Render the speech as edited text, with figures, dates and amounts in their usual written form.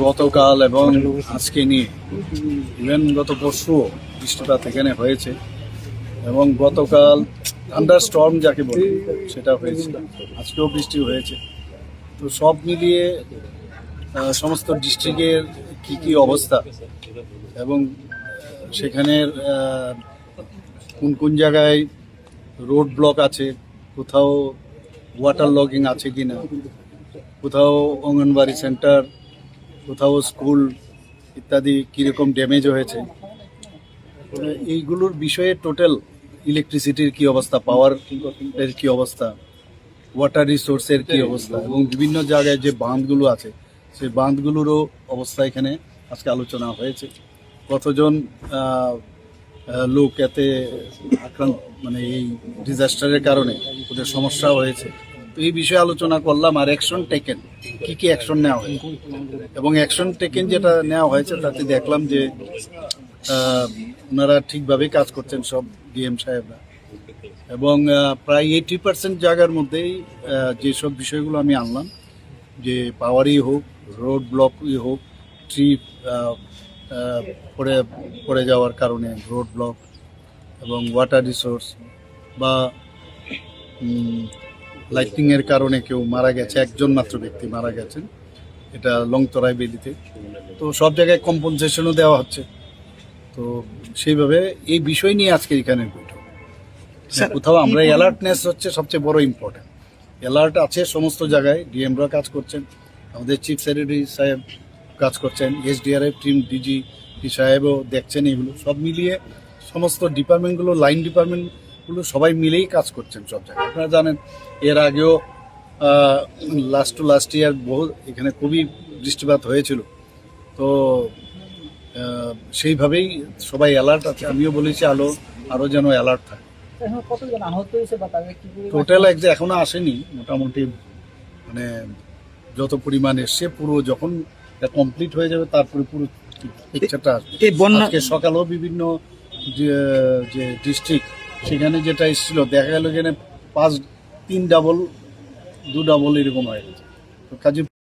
গতকাল এবং আজকে নিয়ে ইভেন গত পরশু বৃষ্টিপাত এখানে হয়েছে এবং গতকাল থান্ডার স্টর্ম যাকে বলি সেটা হয়েছে, আজকেও বৃষ্টি হয়েছে। তো সব মিলিয়ে সমস্ত ডিস্ট্রিক্টের কি কি অবস্থা এবং সেখানের কোন কোন জায়গায় রোড ব্লক আছে, কোথাও ওয়াটার লগিং আছে কিনা, কোথাও অঙ্গনবাড়ি সেন্টার, কোথাও স্কুল ইত্যাদি কীরকম ড্যামেজ হয়েছে, এইগুলোর বিষয়ে টোটাল ইলেকট্রিসিটির কি অবস্থা, পাওয়ারের কি অবস্থা, ওয়াটার রিসোর্সের কি অবস্থা এবং বিভিন্ন জায়গায় যে বাঁধগুলো আছে সেই বাঁধগুলোরও অবস্থা এখানে আজকে আলোচনা হয়েছে। কতজন লোক এতে আক্রান্ত, মানে এই ডিজাস্টারের কারণে ওদের সমস্যা হয়েছে, তো এই বিষয়ে আলোচনা করলাম। আর অ্যাকশন টেকেন, কি কি অ্যাকশন নেওয়া হয়েছে এবং অ্যাকশন টেকেন যেটা নেওয়া হয়েছে তাতে দেখলাম যে ওনারা ঠিকভাবেই কাজ করছেন সব ডিএম সাহেবরা, এবং প্রায় 80% জায়গার মধ্যেই যেসব বিষয়গুলো আমি আনলাম, যে পাওয়ারই হোক, রোড ব্লকই হোক, ট্রি পড়ে যাওয়ার কারণে রোড ব্লক এবং ওয়াটার রিসোর্স বা লাইটনিংয়ের কারণে কেউ মারা গেছে, একজন মাত্র ব্যক্তি মারা গেছেন, এটা লংতরাই বেলিতে। তো সব জায়গায় কম্পনসেশনও দেওয়া হচ্ছে। তো সেইভাবে এই বিষয় নিয়ে আজকে এখানে বৈঠক। কোথাও আমরা অ্যালার্টনেস হচ্ছে সবচেয়ে বড় ইম্পর্টেন্ট। অ্যালার্ট আছে সমস্ত জায়গায়, ডিএমরা কাজ করছেন, আমাদের চিফ সেক্রেটারি সাহেব কাজ করছেন, এসডিআরএফ টিম ডিজি সাহেবও দেখছেন। এগুলো সব মিলিয়ে সমস্ত ডিপার্টমেন্টগুলো, লাইন ডিপার্টমেন্টগুলো সবাই মিলেই কাজ করছেন সব জায়গায়। আপনারা জানেন এর আগেও লাস্ট ইয়ার বহু এখানে খুবই বৃষ্টিপাত হয়েছিল। তো সেইভাবেই সবাই অ্যালার্ট আছে। আমিও বলেছি আরও যেন অ্যালার্ট থাকে। টোটাল এখনো আসেনি, মোটামুটি মানে যত পরিমাণ এসছে পুরো যখন কমপ্লিট হয়ে যাবে তারপরে পুরো পিকচারটা আসবে। আজকে সকালেও বিভিন্ন যে ডিস্ট্রিক্ট সেখানে যেটা এসেছিল দেখা গেল যেখানে 3 ডাবল 2 ডাবল এরকম হয়ে গেছে। তো কাজে